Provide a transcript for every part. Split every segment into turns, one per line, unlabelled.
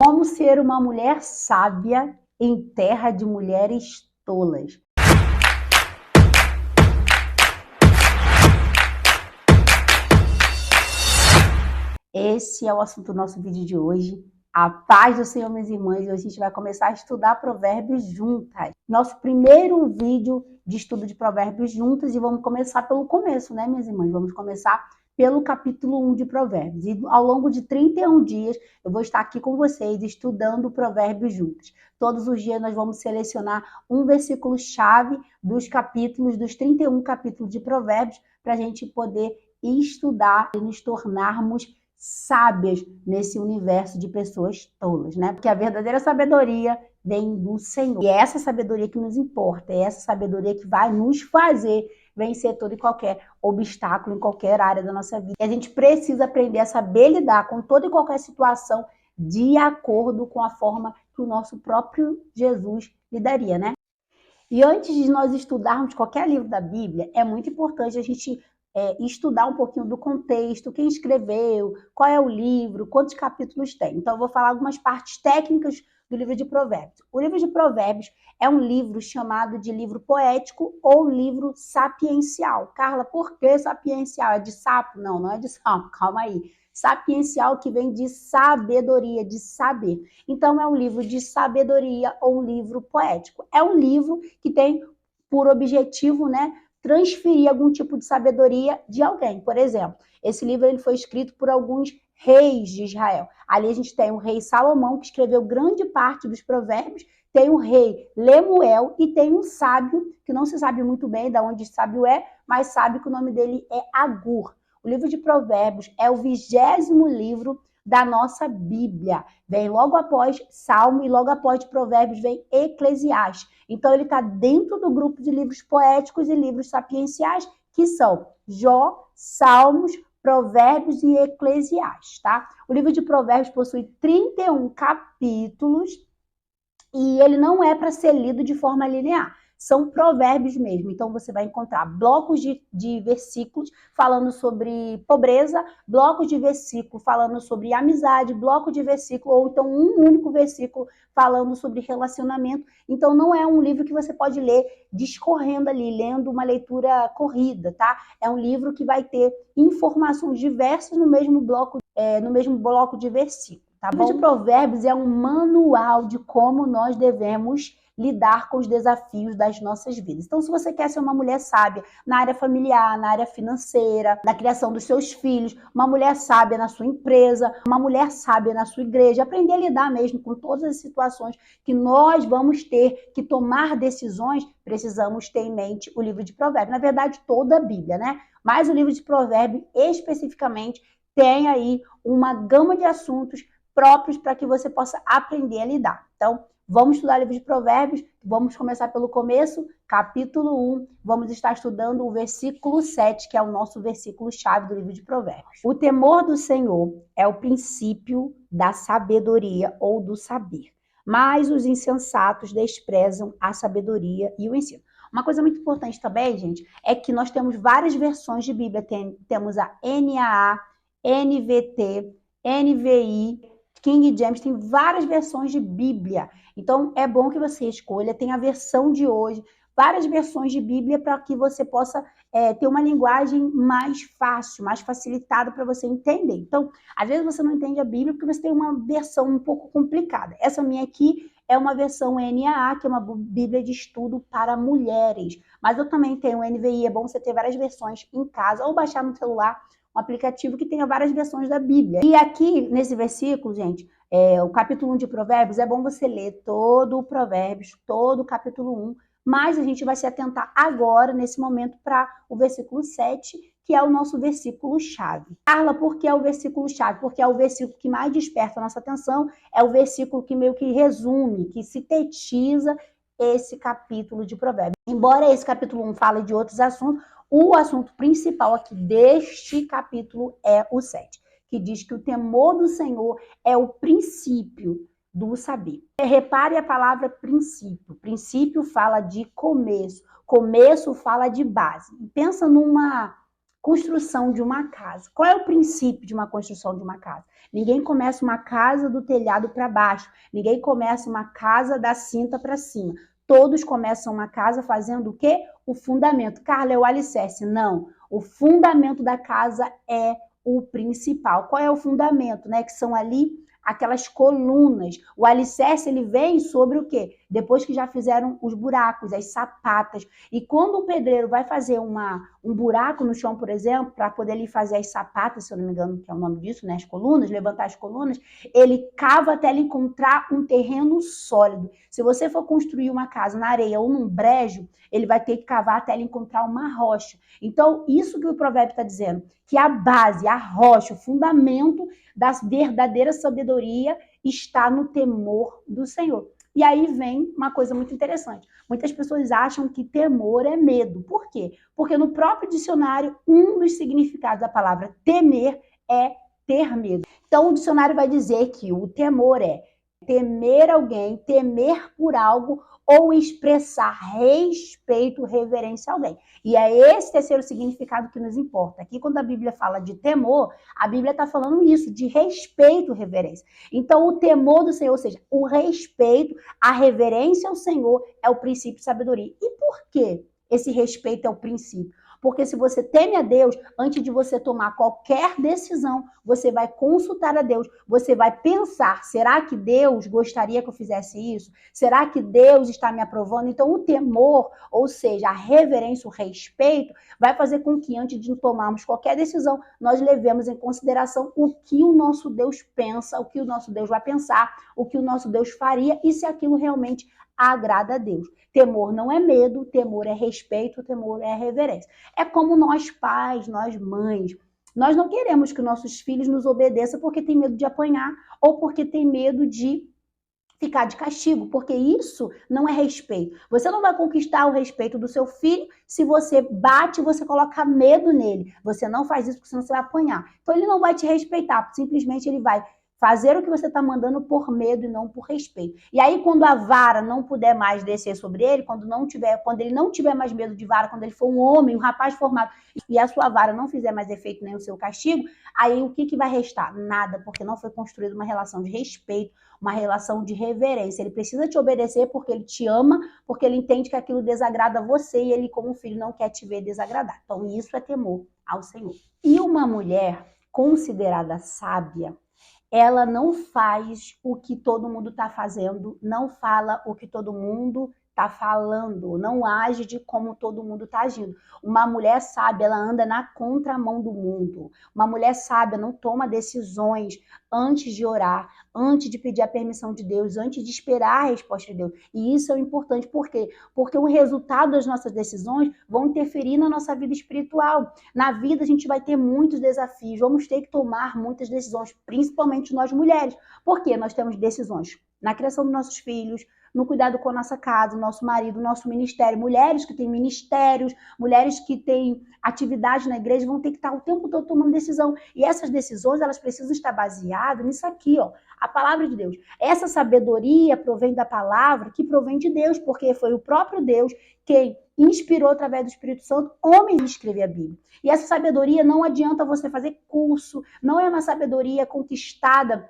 Como ser uma mulher sábia em terra de mulheres tolas. Esse é o assunto do nosso vídeo de hoje. A paz do Senhor, minhas irmãs. Hoje a gente vai começar a estudar Provérbios juntas. Nosso primeiro vídeo de estudo de Provérbios juntas, e vamos começar pelo começo, né, minhas irmãs? Vamos começar pelo capítulo 1 de Provérbios. E ao longo de 31 dias, eu vou estar aqui com vocês estudando Provérbios juntos. Todos os dias nós vamos selecionar um versículo-chave dos capítulos, dos 31 capítulos de Provérbios, para a gente poder estudar e nos tornarmos sábias nesse universo de pessoas tolas, né? Porque a verdadeira sabedoria vem do Senhor. E é essa sabedoria que nos importa, é essa sabedoria que vai nos fazer vencer todo e qualquer obstáculo em qualquer área da nossa vida. E a gente precisa aprender a saber lidar com toda e qualquer situação de acordo com a forma que o nosso próprio Jesus lidaria, né? E antes de nós estudarmos qualquer livro da Bíblia, é muito importante a gente estudar um pouquinho do contexto, quem escreveu, qual é o livro, quantos capítulos tem. Então, eu vou falar algumas partes técnicas do livro de Provérbios. O livro de Provérbios é um livro chamado de livro poético ou livro sapiencial. Carla, por que sapiencial? É de sapo? Não, não é de sapo, calma aí. Sapiencial, que vem de sabedoria, de saber. Então, é um livro de sabedoria ou um livro poético. É um livro que tem por objetivo, né, transferir algum tipo de sabedoria de alguém. Por exemplo, esse livro ele foi escrito por alguns reis de Israel. Ali a gente tem o rei Salomão, que escreveu grande parte dos provérbios, tem o rei Lemuel e tem um sábio, que não se sabe muito bem de onde sábio é, mas sabe que o nome dele é Agur. O livro de Provérbios é o 20º livro da nossa Bíblia. Vem logo após Salmo e logo após Provérbios vem Eclesiastes. Então ele está dentro do grupo de livros poéticos e livros sapienciais, que são Jó, Salmos, Provérbios e Eclesiastes, tá? O livro de Provérbios possui 31 capítulos e ele não é para ser lido de forma linear. São provérbios mesmo. Então, você vai encontrar blocos de versículos falando sobre pobreza, blocos de versículo falando sobre amizade, bloco de versículo, ou então um único versículo falando sobre relacionamento. Então, não é um livro que você pode ler discorrendo ali, lendo uma leitura corrida, tá? É um livro que vai ter informações diversas no mesmo bloco de versículo, tá bom? O livro de Provérbios é um manual de como nós devemos lidar com os desafios das nossas vidas. Então, se você quer ser uma mulher sábia na área familiar, na área financeira, na criação dos seus filhos, uma mulher sábia na sua empresa, uma mulher sábia na sua igreja, aprender a lidar mesmo com todas as situações que nós vamos ter que tomar decisões, precisamos ter em mente o livro de Provérbios. Na verdade, toda a Bíblia, né? Mas o livro de Provérbios, especificamente, tem aí uma gama de assuntos próprios para que você possa aprender a lidar. Então, vamos estudar o livro de Provérbios, vamos começar pelo começo, capítulo 1, vamos estar estudando o versículo 7, que é o nosso versículo-chave do livro de Provérbios. O temor do Senhor é o princípio da sabedoria ou do saber, mas os insensatos desprezam a sabedoria e o ensino. Uma coisa muito importante também, gente, é que nós temos várias versões de Bíblia, temos a NAA, NVT, NVI, King James, tem várias versões de Bíblia. Então, é bom que você escolha, tem a versão de hoje, várias versões de Bíblia para que você possa ter uma linguagem mais fácil, mais facilitada para você entender. Então, às vezes você não entende a Bíblia porque você tem uma versão um pouco complicada. Essa minha aqui é uma versão NAA, que é uma Bíblia de estudo para mulheres. Mas eu também tenho o NVI, é bom você ter várias versões em casa ou baixar no celular um aplicativo que tenha várias versões da Bíblia. E aqui, nesse versículo, gente, o capítulo 1 de Provérbios, é bom você ler todo o Provérbios, todo o capítulo 1, mas a gente vai se atentar agora, nesse momento, para o versículo 7, que é o nosso versículo-chave. Carla, por que é o versículo-chave? Porque é o versículo que mais desperta a nossa atenção, é o versículo que meio que resume, que sintetiza esse capítulo de Provérbios. Embora esse capítulo 1 fale de outros assuntos, o assunto principal aqui deste capítulo é o 7, que diz que o temor do Senhor é o princípio do saber. Repare a palavra princípio. Princípio fala de começo. Começo fala de base. Pensa numa Construção de uma casa. Qual é o princípio de uma construção de uma casa? Ninguém começa uma casa do telhado para baixo. Ninguém começa uma casa da cinta para cima. Todos começam uma casa fazendo o quê? O fundamento. Carla, é o alicerce. Não. O fundamento da casa é o principal. Qual é o fundamento, né? Que são ali aquelas colunas. O alicerce, ele vem sobre o quê? Depois que já fizeram os buracos, as sapatas. E quando o pedreiro vai fazer um buraco no chão, por exemplo, para poder ali fazer as sapatas, se eu não me engano, que é o nome disso, né? As colunas, levantar as colunas, ele cava até ele encontrar um terreno sólido. Se você for construir uma casa na areia ou num brejo, ele vai ter que cavar até ele encontrar uma rocha. Então, isso que o provérbio está dizendo, que a base, a rocha, o fundamento da verdadeira sabedoria está no temor do Senhor. E aí vem uma coisa muito interessante. Muitas pessoas acham que temor é medo. Por quê? Porque no próprio dicionário, um dos significados da palavra temer é ter medo. Então, o dicionário vai dizer que o temor é temer alguém, temer por algo ou expressar respeito, reverência a alguém. E é esse terceiro significado que nos importa. Aqui, quando a Bíblia fala de temor, a Bíblia está falando isso, de respeito, reverência. Então, o temor do Senhor, ou seja, o respeito, a reverência ao Senhor é o princípio de sabedoria. E por que esse respeito é o princípio? Porque se você teme a Deus, antes de você tomar qualquer decisão, você vai consultar a Deus, você vai pensar, será que Deus gostaria que eu fizesse isso? Será que Deus está me aprovando? Então o temor, ou seja, a reverência, o respeito, vai fazer com que antes de tomarmos qualquer decisão, nós levemos em consideração o que o nosso Deus pensa, o que o nosso Deus vai pensar, o que o nosso Deus faria e se aquilo realmente agrada a Deus. Temor não é medo, temor é respeito, temor é reverência. É como nós pais, nós mães, nós não queremos que nossos filhos nos obedeçam porque tem medo de apanhar ou porque tem medo de ficar de castigo, porque isso não é respeito. Você não vai conquistar o respeito do seu filho se você bate e você coloca medo nele. Você não faz isso porque senão você vai apanhar. Então ele não vai te respeitar, simplesmente ele vai fazer o que você está mandando por medo e não por respeito. E aí, quando a vara não puder mais descer sobre ele, quando ele não tiver mais medo de vara, quando ele for um homem, um rapaz formado, e a sua vara não fizer mais efeito nem o seu castigo, aí o que vai restar? Nada, porque não foi construída uma relação de respeito, uma relação de reverência. Ele precisa te obedecer porque ele te ama, porque ele entende que aquilo desagrada você e ele, como filho, não quer te ver desagradar. Então, isso é temor ao Senhor. E uma mulher considerada sábia, ela não faz o que todo mundo está fazendo, não fala o que todo mundo está falando, não age de como todo mundo está agindo. Uma mulher sábia, ela anda na contramão do mundo. Uma mulher sábia não toma decisões antes de orar, antes de pedir a permissão de Deus, antes de esperar a resposta de Deus. E isso é importante, por quê? Porque o resultado das nossas decisões vão interferir na nossa vida espiritual. Na vida a gente vai ter muitos desafios, vamos ter que tomar muitas decisões, principalmente nós mulheres. Por quê? Nós temos decisões na criação dos nossos filhos, no cuidado com a nossa casa, o nosso marido, o nosso ministério. Mulheres que têm ministérios, mulheres que têm atividade na igreja vão ter que estar o tempo todo tomando decisão. E essas decisões, elas precisam estar baseadas nisso aqui, ó, a palavra de Deus. Essa sabedoria provém da palavra, que provém de Deus, porque foi o próprio Deus quem inspirou através do Espírito Santo homens a escrever a Bíblia. E essa sabedoria não adianta você fazer curso, não é uma sabedoria conquistada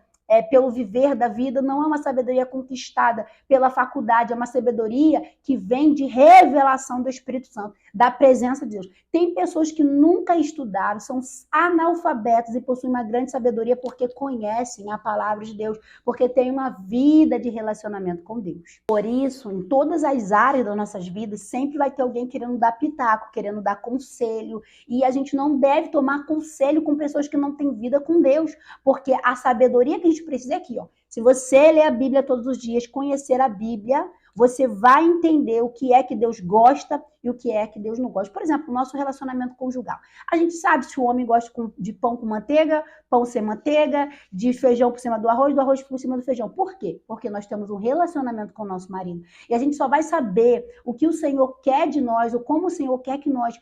pelo viver da vida, não é uma sabedoria conquistada pela faculdade, é uma sabedoria que vem de revelação do Espírito Santo, da presença de Deus. Tem pessoas que nunca estudaram, são analfabetas e possuem uma grande sabedoria porque conhecem a palavra de Deus, porque têm uma vida de relacionamento com Deus. Por isso, em todas as áreas das nossas vidas, sempre vai ter alguém querendo dar pitaco, querendo dar conselho, e a gente não deve tomar conselho com pessoas que não têm vida com Deus, porque a sabedoria que a gente precisa é aqui, ó. Se você ler a Bíblia todos os dias, conhecer a Bíblia, você vai entender o que é que Deus gosta e o que é que Deus não gosta. Por exemplo, o nosso relacionamento conjugal. A gente sabe se o homem gosta de pão com manteiga, pão sem manteiga, de feijão por cima do arroz por cima do feijão. Por quê? Porque nós temos um relacionamento com o nosso marido. E a gente só vai saber o que o Senhor quer de nós, ou como o Senhor quer que nós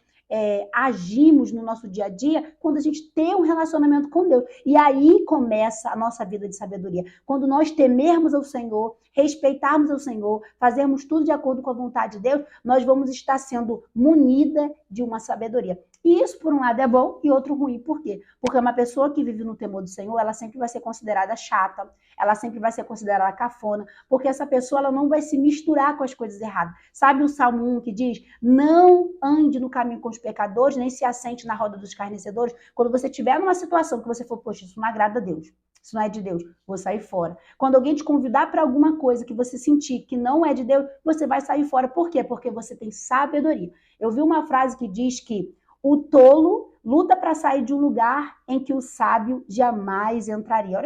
agimos no nosso dia a dia, quando a gente tem um relacionamento com Deus. E aí começa a nossa vida de sabedoria. Quando nós temermos ao Senhor, respeitarmos ao Senhor, fazermos tudo de acordo com a vontade de Deus, nós vamos estar sendo munida de uma sabedoria. E isso, por um lado, é bom e outro ruim. Por quê? Porque uma pessoa que vive no temor do Senhor, ela sempre vai ser considerada chata, ela sempre vai ser considerada cafona, porque essa pessoa ela não vai se misturar com as coisas erradas. Sabe o Salmo 1 que diz: não ande no caminho com os pecadores, nem se assente na roda dos escarnecedores? Quando você estiver numa situação que você for, poxa, isso não agrada a Deus, isso não é de Deus, vou sair fora. Quando alguém te convidar para alguma coisa que você sentir que não é de Deus, você vai sair fora. Por quê? Porque você tem sabedoria. Eu vi uma frase que diz que o tolo luta para sair de um lugar em que o sábio jamais entraria.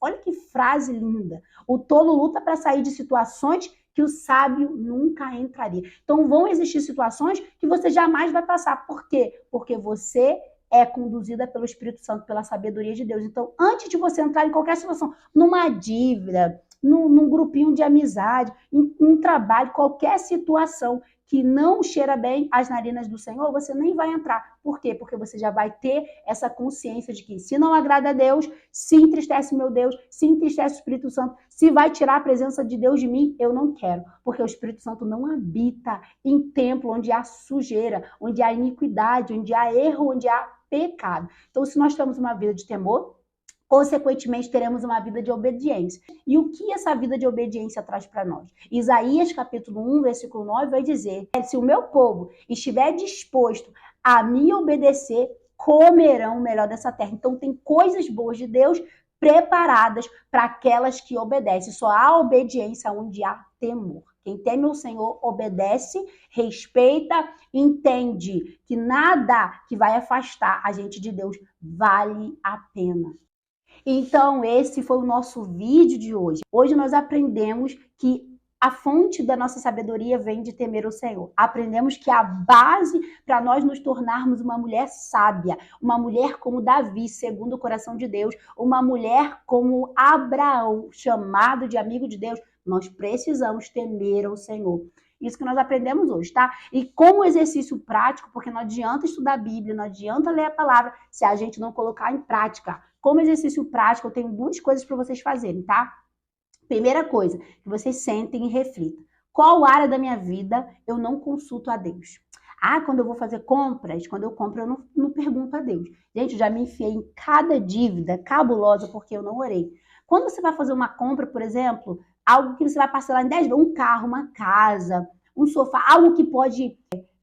Olha que frase linda. O tolo luta para sair de situações que o sábio nunca entraria. Então vão existir situações que você jamais vai passar. Por quê? Porque você é conduzida pelo Espírito Santo, pela sabedoria de Deus. Então, antes de você entrar em qualquer situação, numa dívida, num grupinho de amizade, em um trabalho, qualquer situação que não cheira bem as narinas do Senhor, você nem vai entrar. Por quê? Porque você já vai ter essa consciência de que se não agrada a Deus, se entristece meu Deus, se entristece o Espírito Santo, se vai tirar a presença de Deus de mim, eu não quero. Porque o Espírito Santo não habita em templo onde há sujeira, onde há iniquidade, onde há erro, onde há pecado. Então, se nós temos uma vida de temor, consequentemente, teremos uma vida de obediência. E o que essa vida de obediência traz para nós? Isaías, capítulo 1, versículo 9, vai dizer: se o meu povo estiver disposto a me obedecer, comerão o melhor dessa terra. Então, tem coisas boas de Deus preparadas para aquelas que obedecem. Só há obediência onde há temor. Quem teme o Senhor obedece, respeita, entende que nada que vai afastar a gente de Deus vale a pena. Então, esse foi o nosso vídeo de hoje. Hoje nós aprendemos que a fonte da nossa sabedoria vem de temer o Senhor. Aprendemos que a base para nós nos tornarmos uma mulher sábia, uma mulher como Davi, segundo o coração de Deus, uma mulher como Abraão, chamado de amigo de Deus, nós precisamos temer o Senhor. Isso que nós aprendemos hoje, tá? E como exercício prático, porque não adianta estudar a Bíblia, não adianta ler a palavra se a gente não colocar em prática. Como exercício prático, eu tenho duas coisas para vocês fazerem, tá? Primeira coisa, que vocês sentem e reflitam. Qual área da minha vida eu não consulto a Deus? Ah, quando eu vou fazer compras, quando eu compro, eu não pergunto a Deus. Gente, eu já me enfiei em cada dívida cabulosa porque eu não orei. Quando você vai fazer uma compra, por exemplo, algo que você vai parcelar em 10 vezes, um carro, uma casa, um sofá, algo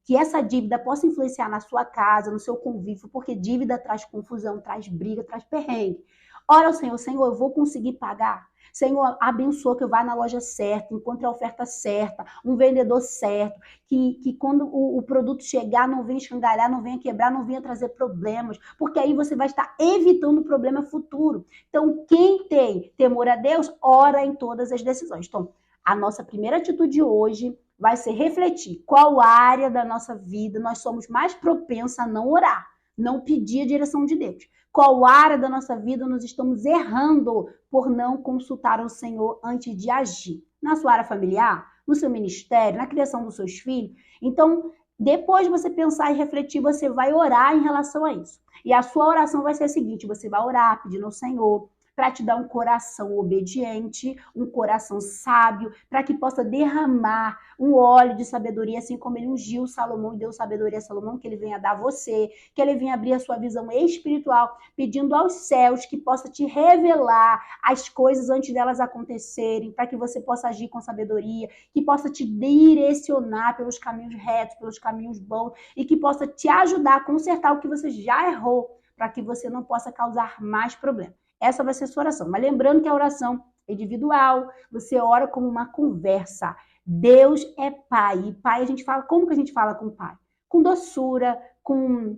que essa dívida possa influenciar na sua casa, no seu convívio, porque dívida traz confusão, traz briga, traz perrengue. Ora ao Senhor, Senhor, eu vou conseguir pagar? Senhor, abençoa que eu vá na loja certa, encontre a oferta certa, um vendedor certo, que quando o produto chegar não venha escangalhar, não venha quebrar, não venha trazer problemas, porque aí você vai estar evitando o problema futuro. Então, quem tem temor a Deus, ora em todas as decisões. Então, a nossa primeira atitude hoje vai ser refletir qual área da nossa vida nós somos mais propensos a não orar, não pedir a direção de Deus. Qual área da nossa vida nós estamos errando por não consultar o Senhor antes de agir? Na sua área familiar, no seu ministério, na criação dos seus filhos. Então, depois de você pensar e refletir, você vai orar em relação a isso. E a sua oração vai ser a seguinte: você vai orar pedindo ao Senhor para te dar um coração obediente, um coração sábio, para que possa derramar um óleo de sabedoria, assim como ele ungiu Salomão e deu sabedoria a Salomão, que ele venha dar a você, que ele venha abrir a sua visão espiritual, pedindo aos céus que possa te revelar as coisas antes delas acontecerem, para que você possa agir com sabedoria, que possa te direcionar pelos caminhos retos, pelos caminhos bons, e que possa te ajudar a consertar o que você já errou, para que você não possa causar mais problemas. Essa vai ser a sua oração. Mas lembrando que a oração é individual, você ora como uma conversa. Deus é Pai. E Pai, a gente fala, como que a gente fala com o Pai? Com doçura, com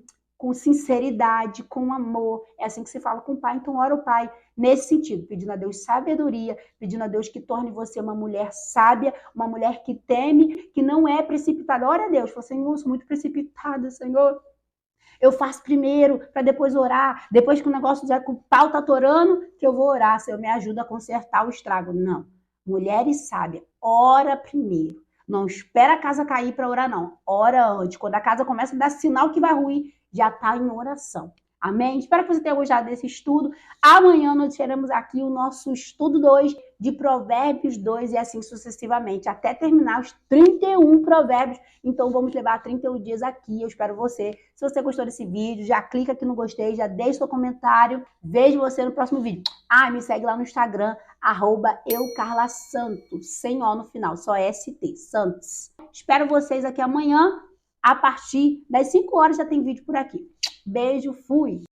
sinceridade, com amor. É assim que se fala com o Pai. Então, ora o Pai nesse sentido, pedindo a Deus sabedoria, pedindo a Deus que torne você uma mulher sábia, uma mulher que teme, que não é precipitada. Ora a Deus, fala, Senhor, eu sou muito precipitada, Senhor. Eu faço primeiro, para depois orar. Depois que o negócio já com o pau tá atorando, que eu vou orar. Senhor, me ajuda a consertar o estrago. Não. Mulheres sábias, ora primeiro. Não espera a casa cair para orar, não. Ora antes. Quando a casa começa a dar sinal que vai ruir, já tá em oração. Amém? Espero que você tenha gostado desse estudo. Amanhã nós teremos aqui o nosso estudo 2 de Provérbios 2 e assim sucessivamente, até terminar os 31 provérbios. Então vamos levar 31 dias aqui. Eu espero você. Se você gostou desse vídeo, já clica aqui no gostei, já deixa seu comentário. Vejo você no próximo vídeo. Me segue lá no Instagram, @eucarlasantos, sem O no final, só ST, Santos. Espero vocês aqui amanhã, a partir das 5 horas já tem vídeo por aqui. Beijo, fui!